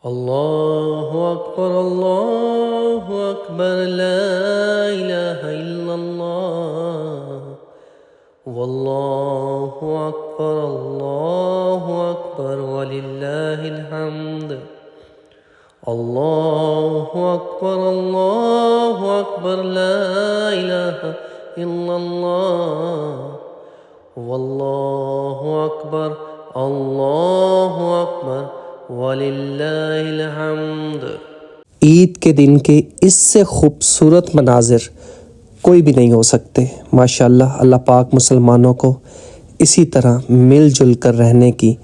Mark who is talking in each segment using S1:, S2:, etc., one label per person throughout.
S1: اللہ اکبر لا الہ الا اللہ واللہ اکبر وللہ الحمد اللہ اکبر لا الہ الا اللہ واللہ اکبر وللہ الحمد۔ عید کے دن کے اس سے خوبصورت مناظر کوئی بھی نہیں ہو سکتے۔ ماشاءاللہ اللہ پاک مسلمانوں کو اسی طرح مل جل کر رہنے کی،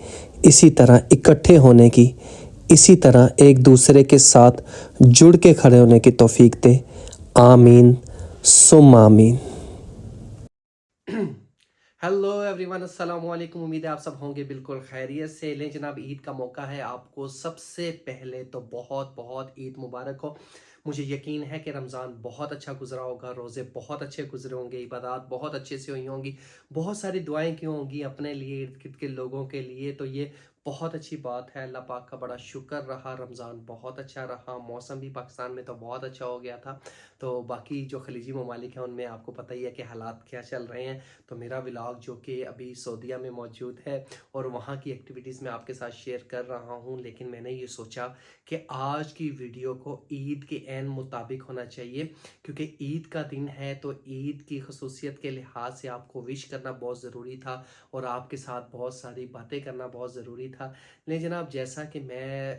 S1: اسی طرح اکٹھے ہونے کی، اسی طرح ایک دوسرے کے ساتھ جڑ کے کھڑے ہونے کی توفیق دے۔ آمین ثم آمین۔ ہیلو ایوری ون، السلام علیکم۔ امید ہے آپ سب ہوں گے بالکل خیریت سے۔ لیں جناب، عید کا موقع ہے، آپ کو سب سے پہلے تو بہت عید مبارک ہو۔ مجھے یقین ہے کہ رمضان بہت اچھا گزرا ہوگا، روزے بہت اچھے گزرے ہوں گے، عبادات بہت اچھے سے ہوئی ہوں گی، بہت ساری دعائیں کی ہوں گی اپنے لیے، ارد گرد کے لوگوں کے لیے۔ تو یہ بہت اچھی بات ہے، اللہ پاک کا بڑا شکر رہا، رمضان بہت اچھا رہا، موسم بھی پاکستان میں تو بہت اچھا ہو گیا تھا۔ تو باقی جو خلیجی ممالک ہیں ان میں آپ کو پتہ ہی ہے کہ حالات کیا چل رہے ہیں۔ تو میرا ولاگ جو کہ ابھی سعودیہ میں موجود ہے اور وہاں کی ایکٹیویٹیز میں آپ کے ساتھ شیئر کر رہا ہوں، لیکن میں نے یہ سوچا کہ آج کی ویڈیو کو عید کے عین مطابق ہونا چاہیے، کیونکہ عید کا دن ہے تو عید کی خصوصیت کے لحاظ سے آپ کو وش کرنا بہت ضروری تھا اور آپ کے ساتھ بہت ساری باتیں کرنا بہت ضروری تھا۔ لیکن جناب، جیسا کہ میں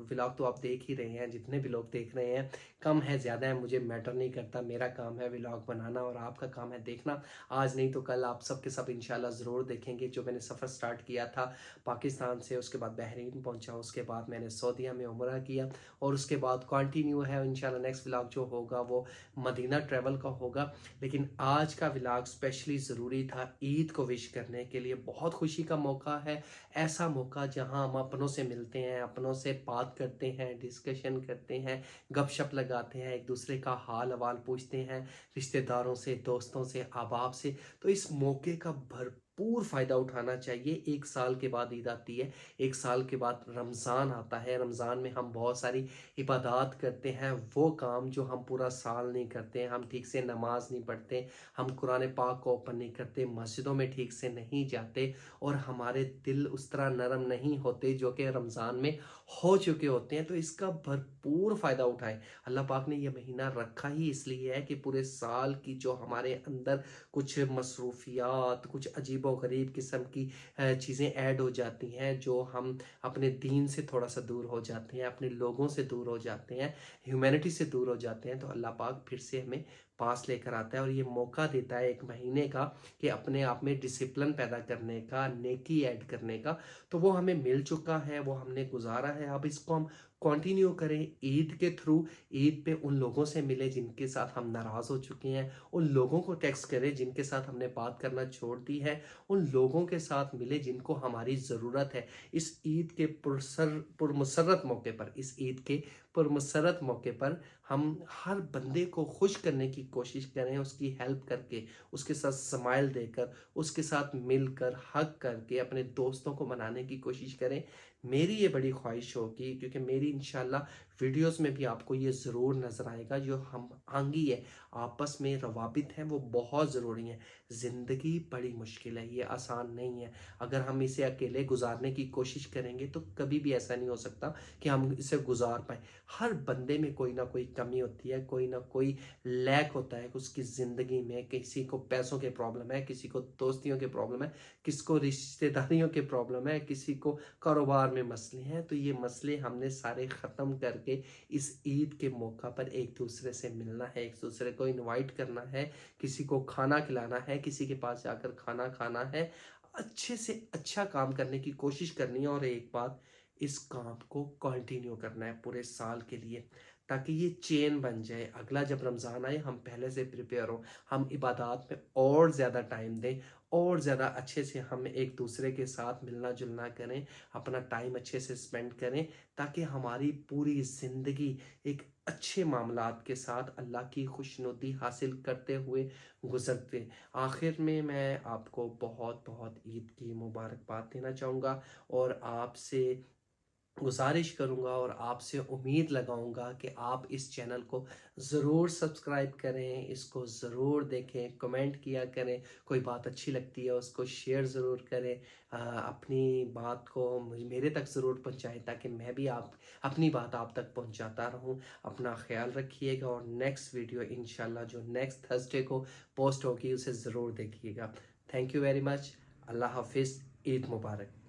S1: ولاگ تو آپ دیکھ ہی رہے ہیں، جتنے بھی لوگ دیکھ رہے ہیں، کم ہے زیادہ ہے مجھے میٹر نہیں کرتا، میرا کام ہے ولاگ بنانا اور آپ کا کام ہے دیکھنا۔ آج نہیں تو کل آپ سب کے سب انشاءاللہ ضرور دیکھیں گے۔ جو میں نے سفر سٹارٹ کیا تھا پاکستان سے، اس کے بعد بحرین پہنچا، اس کے بعد میں نے سعودیہ میں عمرہ کیا اور اس کے بعد کنٹینیو ہے انشاءاللہ۔ نیکسٹ ولاگ جو ہوگا وہ مدینہ ٹریول کا ہوگا، لیکن آج کا ولاگ اسپیشلی ضروری تھا عید کو وش کرنے کے لیے۔ بہت خوشی کا موقع ہے، ایسا موقع جہاں ہم اپنوں سے ملتے ہیں، اپنوں سے بات کرتے ہیں، ڈسکشن کرتے ہیں، گپ شپ لگاتے ہیں، ایک دوسرے کا حال احوال پوچھتے ہیں، رشتہ داروں سے، دوستوں سے، احباب سے۔ تو اس موقع کا بھرپور فائدہ اٹھانا چاہیے۔ ایک سال کے بعد عید آتی ہے، ایک سال کے بعد رمضان آتا ہے۔ رمضان میں ہم بہت ساری عبادات کرتے ہیں، وہ کام جو ہم پورا سال نہیں کرتے۔ ہم ٹھیک سے نماز نہیں پڑھتے، ہم قرآن پاک کو اوپن نہیں کرتے، مسجدوں میں ٹھیک سے نہیں جاتے، اور ہمارے دل اس طرح نرم نہیں ہوتے جو کہ رمضان میں ہو چکے ہوتے ہیں۔ تو اس کا بھرپور فائدہ اٹھائیں۔ اللہ پاک نے یہ مہینہ رکھا ہی اس لیے ہے کہ پورے سال کی جو ہمارے اندر کچھ مصروفیات، کچھ عجیب و غریب قسم کی چیزیں ایڈ ہو جاتی ہیں، جو ہم اپنے دین سے تھوڑا سا دور ہو جاتے ہیں، اپنے لوگوں سے دور ہو جاتے ہیں، ہیومینٹی سے دور ہو جاتے ہیں، تو اللہ پاک پھر سے ہمیں پاس لے کر آتا ہے اور یہ موقع دیتا ہے ایک مہینے کا کہ اپنے آپ میں ڈسپلن پیدا کرنے کا، نیکی ایڈ کرنے کا۔ تو وہ ہمیں مل چکا ہے، وہ ہم نے گزارا ہے، اب اس کو ہم کنٹینیو کریں عید کے تھرو۔ عید پہ ان لوگوں سے ملے جن کے ساتھ ہم ناراض ہو چکے ہیں، ان لوگوں کو ٹیکسٹ کریں جن کے ساتھ ہم نے بات کرنا چھوڑ دی ہے، ان لوگوں کے ساتھ ملے جن کو ہماری ضرورت ہے۔ اس عید کے پرمسرت موقع پر، اس عید کے پرمسرت موقع پر ہم ہر بندے کو خوش کرنے کی کوشش کریں، اس کی ہیلپ کر کے، اس کے ساتھ سمائل دے کر، اس کے ساتھ مل کر، حق کر کے اپنے دوستوں کو منانے کی کوشش کریں۔ میری یہ بڑی خواہش ہوگی، کیونکہ میری انشاءاللہ ویڈیوز میں بھی آپ کو یہ ضرور نظر آئے گا، جو ہم آہنگی ہے، آپس میں روابط ہیں، وہ بہت ضروری ہیں۔ زندگی بڑی مشکل ہے، یہ آسان نہیں ہے۔ اگر ہم اسے اکیلے گزارنے کی کوشش کریں گے تو کبھی بھی ایسا نہیں ہو سکتا کہ ہم اسے گزار پائیں۔ ہر بندے میں کوئی نہ کوئی کمی ہوتی ہے، کوئی نہ کوئی لیک ہوتا ہے اس کی زندگی میں۔ کسی کو پیسوں کے پرابلم ہے، کسی کو دوستیوں کے پرابلم ہے، کسی کو رشتہ داریوں کے پرابلم ہے، کسی کو کاروبار میں مسئلے ہیں۔ تو یہ مسئلے ہم نے سارے ختم کر کے اس عید کے موقع پر ایک دوسرے سے ملنا ہے، ایک دوسرے کو انوائٹ کرنا ہے، کسی کو کھانا کھلانا ہے، کسی کے پاس جا کر کھانا کھانا ہے، اچھے سے اچھا کام کرنے کی کوشش کرنی ہے۔ اور ایک بات، اس کام کو کنٹینیو کرنا ہے پورے سال کے لیے، تاکہ یہ چین بن جائے۔ اگلا جب رمضان آئے ہم پہلے سے پریپیئر ہوں، ہم عبادات میں اور زیادہ ٹائم دیں، اور زیادہ اچھے سے ہم ایک دوسرے کے ساتھ ملنا جلنا کریں، اپنا ٹائم اچھے سے سپینڈ کریں، تاکہ ہماری پوری زندگی ایک اچھے معاملات کے ساتھ اللہ کی خوشنودی حاصل کرتے ہوئے گزرتے۔ آخر میں آپ کو بہت عید کی مبارکباد دینا چاہوں گا، اور آپ سے گزارش کروں گا اور آپ سے امید لگاؤں گا کہ آپ اس چینل کو ضرور سبسکرائب کریں، اس کو ضرور دیکھیں، کمنٹ کیا کریں، کوئی بات اچھی لگتی ہے اس کو شیئر ضرور کریں، اپنی بات کو میرے تک ضرور پہنچائیں تاکہ میں بھی اپنی بات آپ تک پہنچاتا رہوں۔ اپنا خیال رکھیے گا اور نیکسٹ ویڈیو انشاءاللہ جو نیکسٹ تھرسڈے کو پوسٹ ہوگی اسے ضرور دیکھیے گا۔ Thank you very much. اللہ حافظ، عید مبارک۔